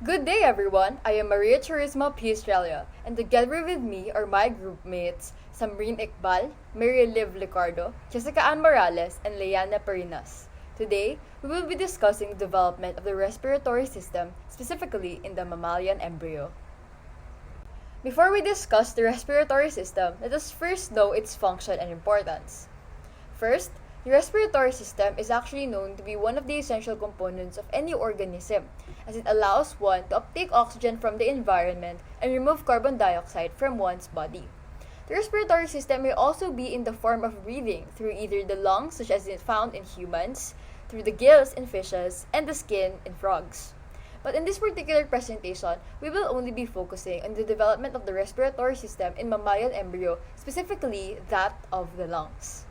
Good day, everyone. I am Maria Charisma P. Estrella, and together with me are my group mates Samrin Iqbal, Liv Licardo, Jessica Ann Morales, and Leianna Pariñas. Today, we will be discussing the development of the respiratory system, specifically in the mammalian embryo. Before we discuss the respiratory system, let us first know its function and importance. First, the respiratory system is actually known to be one of the essential components of any organism, as it allows one to uptake oxygen from the environment and remove carbon dioxide from one's body. The respiratory system may also be in the form of breathing through either the lungs, such as is found in humans, through the gills in fishes, and the skin in frogs. But in this particular presentation, we will only be focusing on the development of the respiratory system in mammalian embryo, specifically that of the lungs.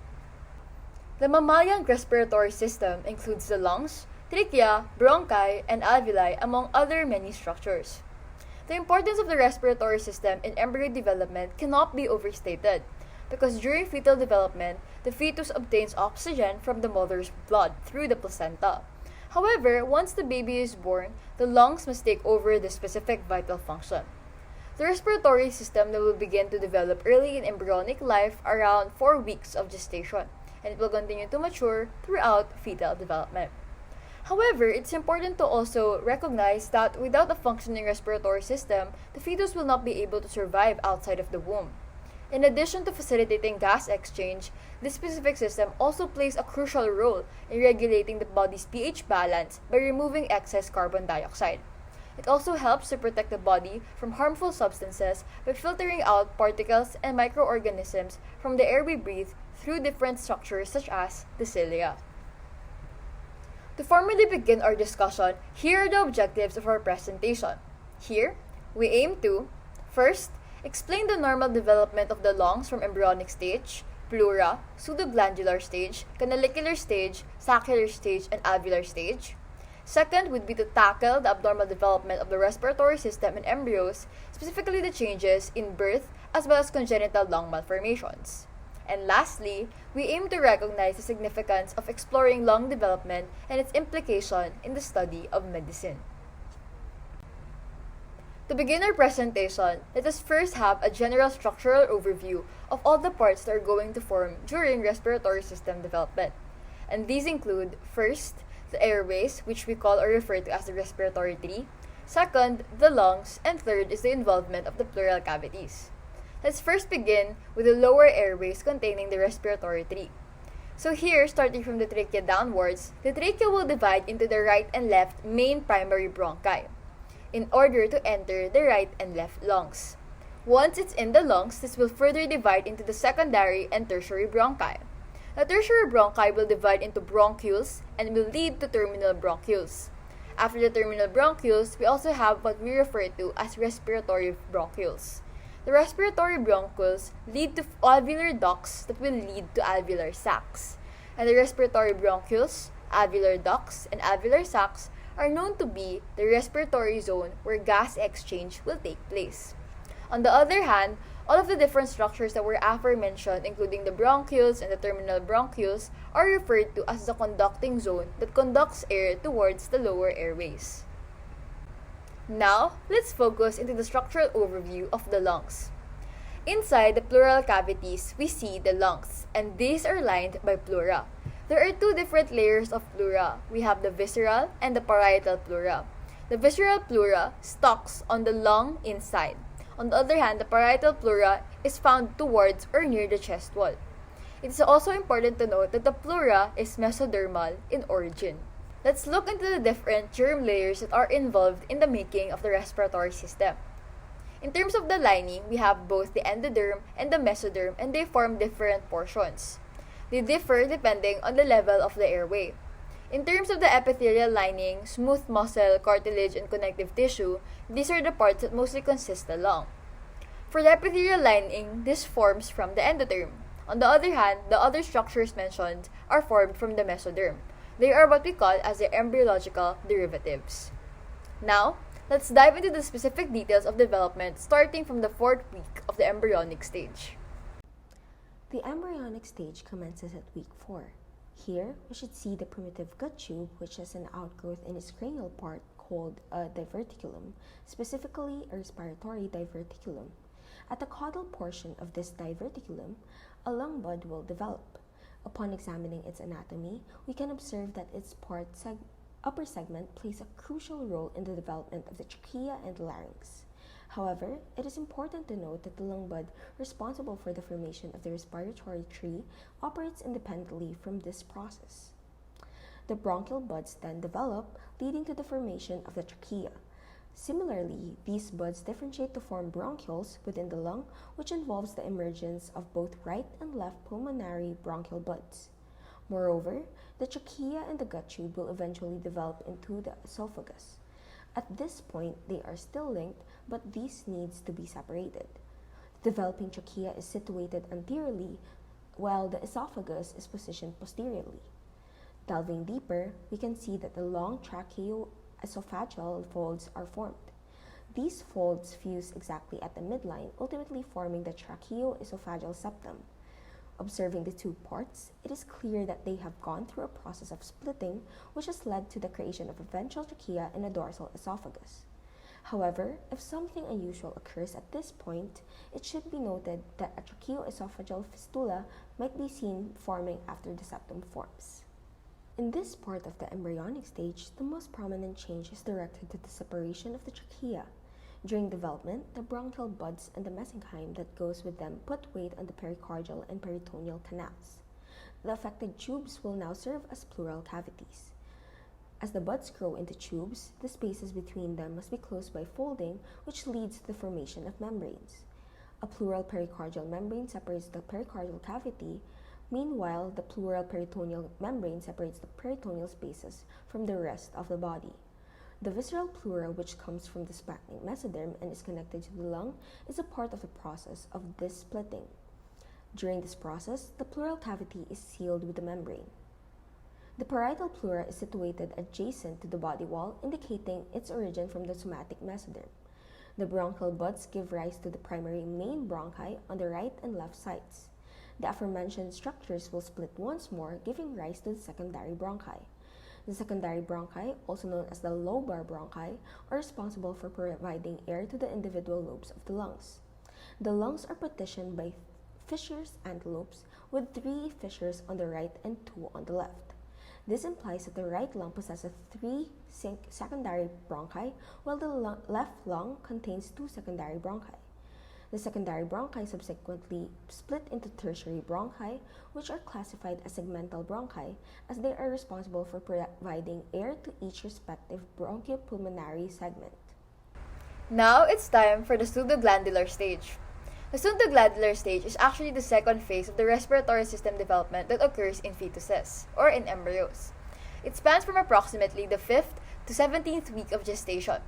The mammalian respiratory system includes the lungs, trachea, bronchi, and alveoli, among other many structures. The importance of the respiratory system in embryo development cannot be overstated, because during fetal development, the fetus obtains oxygen from the mother's blood through the placenta. However, once the baby is born, the lungs must take over the specific vital function. The respiratory system will begin to develop early in embryonic life around 4 weeks of gestation, and it will continue to mature throughout fetal development. However, it's important to also recognize that without a functioning respiratory system, the fetus will not be able to survive outside of the womb. In addition to facilitating gas exchange, this specific system also plays a crucial role in regulating the body's pH balance by removing excess carbon dioxide. It also helps to protect the body from harmful substances by filtering out particles and microorganisms from the air we breathe through different structures such as the cilia. To formally begin our discussion, here are the objectives of our presentation. Here, we aim to, first, explain the normal development of the lungs from embryonic stage, pleura, pseudoglandular stage, canalicular stage, saccular stage, and alveolar stage. Second would be to tackle the abnormal development of the respiratory system in embryos, specifically the changes in birth as well as congenital lung malformations. And lastly, we aim to recognize the significance of exploring lung development and its implication in the study of medicine. To begin our presentation, let us first have a general structural overview of all the parts that are going to form during respiratory system development. And these include, first, the airways, which we call or refer to as the respiratory tree. Second, the lungs. And third is the involvement of the pleural cavities. Let's first begin with the lower airways containing the respiratory tree. So here, starting from the trachea downwards, the trachea will divide into the right and left main primary bronchi in order to enter the right and left lungs. Once it's in the lungs, this will further divide into the secondary and tertiary bronchi. The tertiary bronchi will divide into bronchioles and will lead to terminal bronchioles. After the terminal bronchioles, we also have what we refer to as respiratory bronchioles. The respiratory bronchioles lead to alveolar ducts that will lead to alveolar sacs. And the respiratory bronchioles, alveolar ducts, and alveolar sacs are known to be the respiratory zone where gas exchange will take place. On the other hand, all of the different structures that were aforementioned, including the bronchioles and the terminal bronchioles, are referred to as the conducting zone that conducts air towards the lower airways. Now, let's focus into the structural overview of the lungs. Inside the pleural cavities, we see the lungs, and these are lined by pleura. There are two different layers of pleura. We have the visceral and the parietal pleura. The visceral pleura stalks on the lung inside. On the other hand, the parietal pleura is found towards or near the chest wall. It is also important to note that the pleura is mesodermal in origin. Let's look into the different germ layers that are involved in the making of the respiratory system. In terms of the lining, we have both the endoderm and the mesoderm, and they form different portions. They differ depending on the level of the airway. In terms of the epithelial lining, smooth muscle, cartilage, and connective tissue, these are the parts that mostly consist the lung. For the epithelial lining, this forms from the endoderm. On the other hand, the other structures mentioned are formed from the mesoderm. They are what we call as the embryological derivatives. Now, let's dive into the specific details of development starting from the 4th week of the embryonic stage. The embryonic stage commences at week 4. Here, we should see the primitive gut tube, which has an outgrowth in its cranial part hold a diverticulum, specifically a respiratory diverticulum. At the caudal portion of this diverticulum, a lung bud will develop. Upon examining its anatomy, we can observe that its upper segment plays a crucial role in the development of the trachea and larynx. However, it is important to note that the lung bud responsible for the formation of the respiratory tree operates independently from this process. The bronchial buds then develop, leading to the formation of the trachea. Similarly, these buds differentiate to form bronchioles within the lung, which involves the emergence of both right and left pulmonary bronchial buds. Moreover, the trachea and the gut tube will eventually develop into the esophagus. At this point, they are still linked, but this needs to be separated. The developing trachea is situated anteriorly, while the esophagus is positioned posteriorly. Delving deeper, we can see that the long tracheo-esophageal folds are formed. These folds fuse exactly at the midline, ultimately forming the tracheo-esophageal septum. Observing the two parts, it is clear that they have gone through a process of splitting, which has led to the creation of a ventral trachea and a dorsal esophagus. However, if something unusual occurs at this point, it should be noted that a tracheo-esophageal fistula might be seen forming after the septum forms. In this part of the embryonic stage, the most prominent change is directed to the separation of the trachea. During development, the bronchial buds and the mesenchyme that goes with them put weight on the pericardial and peritoneal canals. The affected tubes will now serve as pleural cavities. As the buds grow into tubes, the spaces between them must be closed by folding, which leads to the formation of membranes. A pleural pericardial membrane separates the pericardial cavity. Meanwhile, the pleural peritoneal membrane separates the peritoneal spaces from the rest of the body. The visceral pleura, which comes from the splanchnic mesoderm and is connected to the lung, is a part of the process of this splitting. During this process, the pleural cavity is sealed with the membrane. The parietal pleura is situated adjacent to the body wall, indicating its origin from the somatic mesoderm. The bronchial buds give rise to the primary main bronchi on the right and left sides. The aforementioned structures will split once more, giving rise to the secondary bronchi. The secondary bronchi, also known as the lobar bronchi, are responsible for providing air to the individual lobes of the lungs. The lungs are partitioned by fissures and lobes, with 3 fissures on the right and 2 on the left. This implies that the right lung possesses 3 secondary bronchi, while the left lung contains 2 secondary bronchi. The secondary bronchi subsequently split into tertiary bronchi, which are classified as segmental bronchi, as they are responsible for providing air to each respective bronchopulmonary segment. Now it's time for the pseudoglandular stage. The pseudoglandular stage is actually the second phase of the respiratory system development that occurs in fetuses, or in embryos. It spans from approximately the 5th to 17th week of gestation.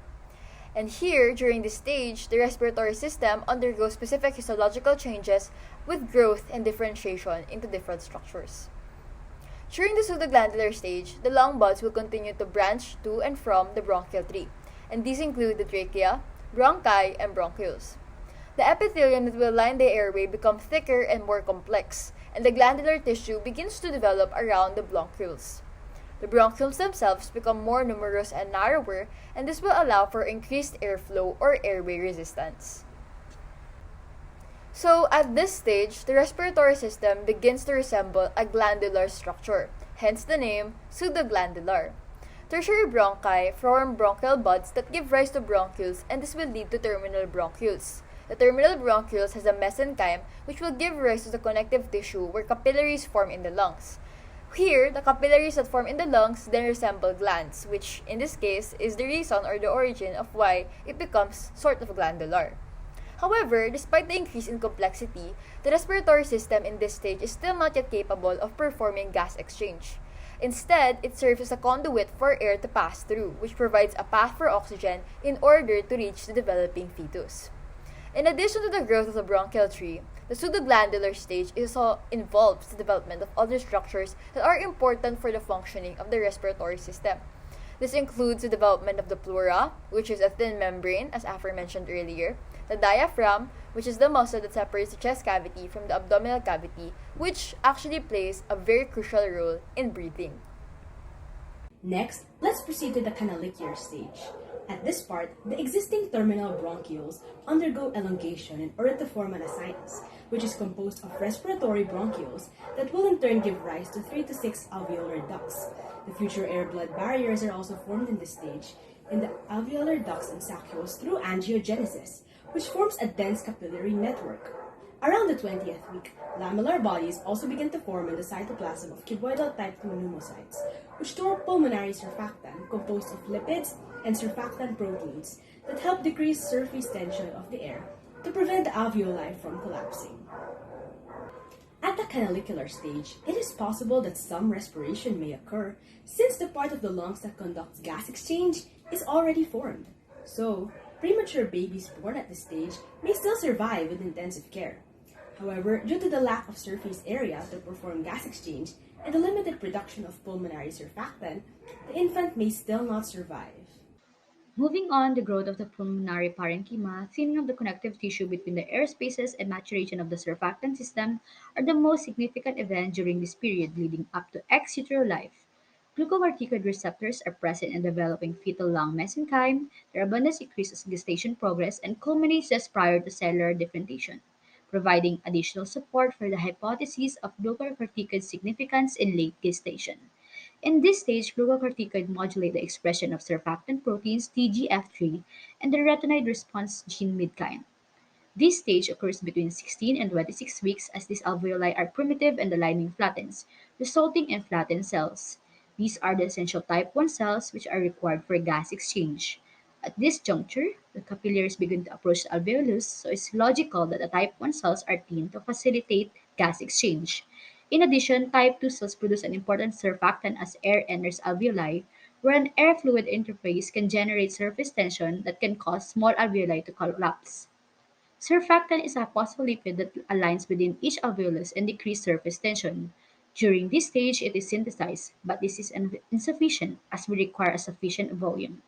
And here, during this stage, the respiratory system undergoes specific histological changes with growth and differentiation into different structures. During the pseudoglandular stage, the lung buds will continue to branch to and from the bronchial tree, and these include the trachea, bronchi, and bronchioles. The epithelium that will line the airway becomes thicker and more complex, and the glandular tissue begins to develop around the bronchioles. The bronchioles themselves become more numerous and narrower, and this will allow for increased airflow or airway resistance. So, at this stage, the respiratory system begins to resemble a glandular structure, hence the name pseudoglandular. Tertiary bronchi form bronchial buds that give rise to bronchioles, and this will lead to terminal bronchioles. The terminal bronchioles has a mesenchyme, which will give rise to the connective tissue where capillaries form in the lungs. Here, the capillaries that form in the lungs then resemble glands, which in this case is the reason or the origin of why it becomes sort of glandular. However, despite the increase in complexity, the respiratory system in this stage is still not yet capable of performing gas exchange. Instead, it serves as a conduit for air to pass through, which provides a path for oxygen in order to reach the developing fetus. In addition to the growth of the bronchial tree, the pseudoglandular stage also involves the development of other structures that are important for the functioning of the respiratory system. This includes the development of the pleura, which is a thin membrane, as aforementioned earlier, the diaphragm, which is the muscle that separates the chest cavity from the abdominal cavity, which actually plays a very crucial role in breathing. Next, let's proceed to the canalicular stage. At this part, the existing terminal bronchioles undergo elongation in order to form an sinus, which is composed of respiratory bronchioles that will in turn give rise to 3 to 6 alveolar ducts. The future air-blood barriers are also formed in this stage in the alveolar ducts and saccules through angiogenesis, which forms a dense capillary network. Around the 20th week, lamellar bodies also begin to form in the cytoplasm of cuboidal type 2 pneumocytes, which store pulmonary surfactant composed of lipids and surfactant proteins that help decrease surface tension of the air to prevent the alveoli from collapsing. At the canalicular stage, it is possible that some respiration may occur since the part of the lungs that conducts gas exchange is already formed. So, premature babies born at this stage may still survive with intensive care. However, due to the lack of surface area to perform gas exchange and the limited production of pulmonary surfactant, the infant may still not survive. Moving on, the growth of the pulmonary parenchyma, thinning of the connective tissue between the air spaces, and maturation of the surfactant system are the most significant events during this period leading up to ex utero life. Glucocorticoid receptors are present in developing fetal lung mesenchyme, their abundance increases gestation progress, and culminates just prior to cellular differentiation, providing additional support for the hypothesis of glucocorticoid significance in late gestation. In this stage, glucocorticoid modulate the expression of surfactant proteins TGF3 and the retinoid response gene midkine. This stage occurs between 16 and 26 weeks as these alveoli are primitive and the lining flattens, resulting in flattened cells. These are the essential type 1 cells which are required for gas exchange. At this juncture, the capillaries begin to approach the alveolus, so it's logical that the type 1 cells are thinned to facilitate gas exchange. In addition, type 2 cells produce an important surfactant as air enters alveoli, where an air fluid interface can generate surface tension that can cause small alveoli to collapse. Surfactant is a phospholipid that aligns within each alveolus and decreases surface tension. During this stage, it is synthesized, but this is insufficient as we require a sufficient volume.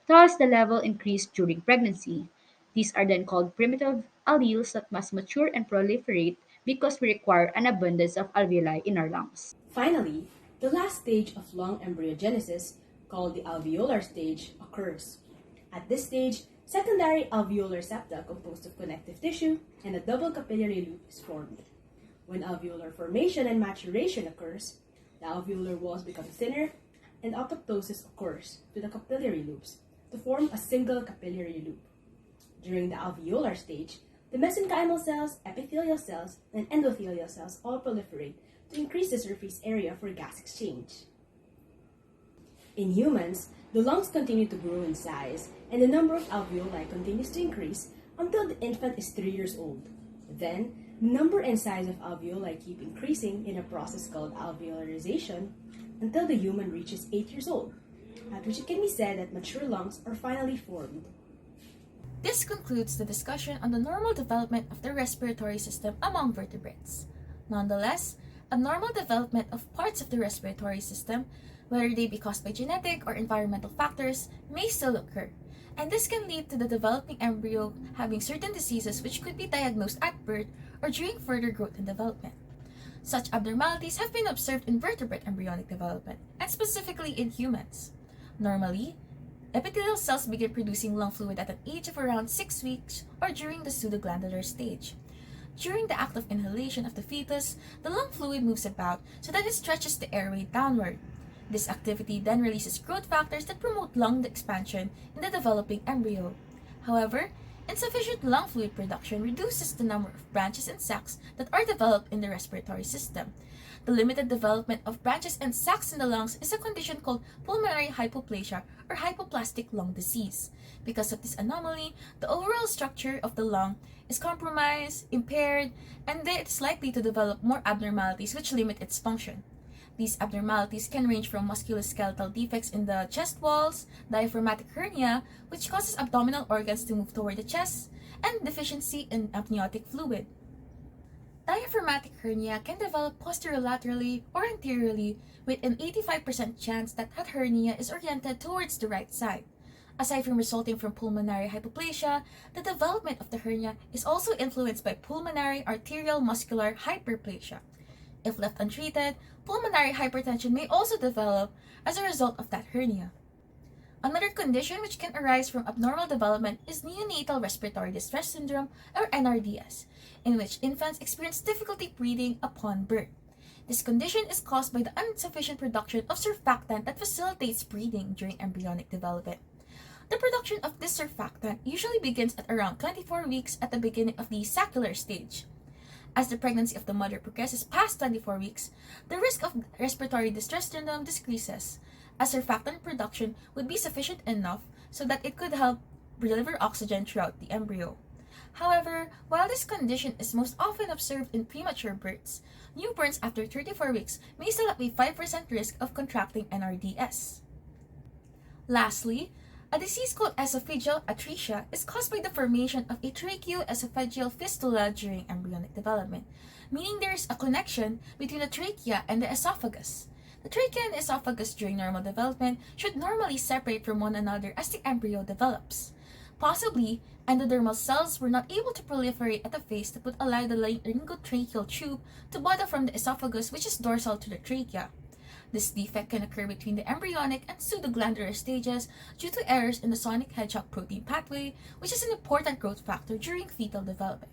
Thus, the level increased during pregnancy. These are then called primitive alleles that must mature and proliferate because we require an abundance of alveoli in our lungs. Finally, the last stage of lung embryogenesis, called the alveolar stage, occurs. At this stage, secondary alveolar septa composed of connective tissue and a double capillary loop is formed. When alveolar formation and maturation occurs, the alveolar walls become thinner and apoptosis occurs to the capillary loops to form a single capillary loop. During the alveolar stage, the mesenchymal cells, epithelial cells, and endothelial cells all proliferate to increase the surface area for gas exchange. In humans, the lungs continue to grow in size and the number of alveoli continues to increase until the infant is 3 years old. Then, the number and size of alveoli keep increasing in a process called alveolarization until the human reaches 8 years old, at which it can be said that mature lungs are finally formed. This concludes the discussion on the normal development of the respiratory system among vertebrates. Nonetheless, abnormal development of parts of the respiratory system, whether they be caused by genetic or environmental factors, may still occur, and this can lead to the developing embryo having certain diseases which could be diagnosed at birth or during further growth and development. Such abnormalities have been observed in vertebrate embryonic development, and specifically in humans. Normally, epithelial cells begin producing lung fluid at an age of around 6 weeks or during the pseudoglandular stage. During the act of inhalation of the fetus, the lung fluid moves about so that it stretches the airway downward. This activity then releases growth factors that promote lung expansion in the developing embryo. However, insufficient lung fluid production reduces the number of branches and sacs that are developed in the respiratory system. The limited development of branches and sacs in the lungs is a condition called pulmonary hypoplasia or hypoplastic lung disease. Because of this anomaly, the overall structure of the lung is compromised, impaired, and it is likely to develop more abnormalities which limit its function. These abnormalities can range from musculoskeletal defects in the chest walls, diaphragmatic hernia, which causes abdominal organs to move toward the chest, and deficiency in amniotic fluid. Diaphragmatic hernia can develop posterolaterally or anteriorly with an 85% chance that hernia is oriented towards the right side. Aside from resulting from pulmonary hypoplasia, the development of the hernia is also influenced by pulmonary arterial muscular hyperplasia. If left untreated, pulmonary hypertension may also develop as a result of that hernia. Another condition which can arise from abnormal development is neonatal respiratory distress syndrome or NRDS, in which infants experience difficulty breathing upon birth. This condition is caused by the insufficient production of surfactant that facilitates breathing during embryonic development. The production of this surfactant usually begins at around 24 weeks at the beginning of the saccular stage. As the pregnancy of the mother progresses past 24 weeks, the risk of respiratory distress syndrome decreases, as surfactant production would be sufficient enough so that it could help deliver oxygen throughout the embryo. However, while this condition is most often observed in premature births, newborns after 34 weeks may still have a 5% risk of contracting NRDS. Lastly, a disease called esophageal atresia is caused by the formation of a tracheoesophageal fistula during embryonic development, meaning there is a connection between the trachea and the esophagus. The trachea and esophagus during normal development should normally separate from one another as the embryo develops. Possibly, endodermal cells were not able to proliferate at the face that would allow the laryngotracheal tube to bud out from the esophagus, which is dorsal to the trachea. This defect can occur between the embryonic and pseudoglandular stages due to errors in the sonic hedgehog protein pathway, which is an important growth factor during fetal development.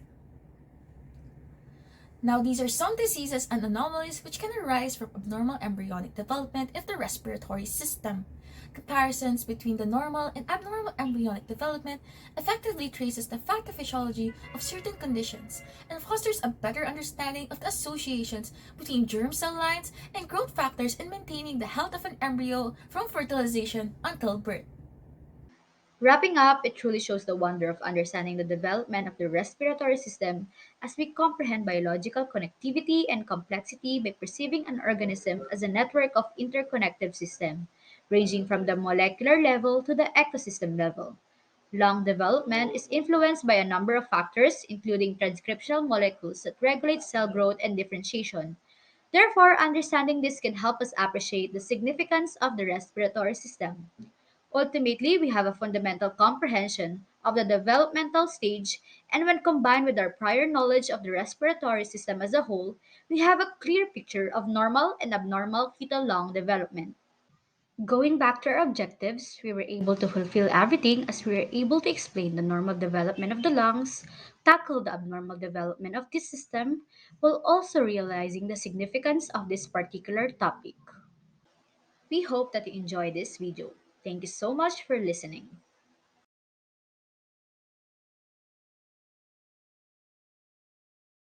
Now, these are some diseases and anomalies which can arise from abnormal embryonic development of the respiratory system. Comparisons between the normal and abnormal embryonic development effectively traces the pathophysiology of certain conditions and fosters a better understanding of the associations between germ cell lines and growth factors in maintaining the health of an embryo from fertilization until birth. Wrapping up, it truly shows the wonder of understanding the development of the respiratory system as we comprehend biological connectivity and complexity by perceiving an organism as a network of interconnected systems, ranging from the molecular level to the ecosystem level. Lung development is influenced by a number of factors, including transcriptional molecules that regulate cell growth and differentiation. Therefore, understanding this can help us appreciate the significance of the respiratory system. Ultimately, we have a fundamental comprehension of the developmental stage, and when combined with our prior knowledge of the respiratory system as a whole, we have a clear picture of normal and abnormal fetal lung development. Going back to our objectives, we were able to fulfill everything as we were able to explain the normal development of the lungs, tackle the abnormal development of this system, while also realizing the significance of this particular topic. We hope that you enjoyed this video. Thank you so much for listening.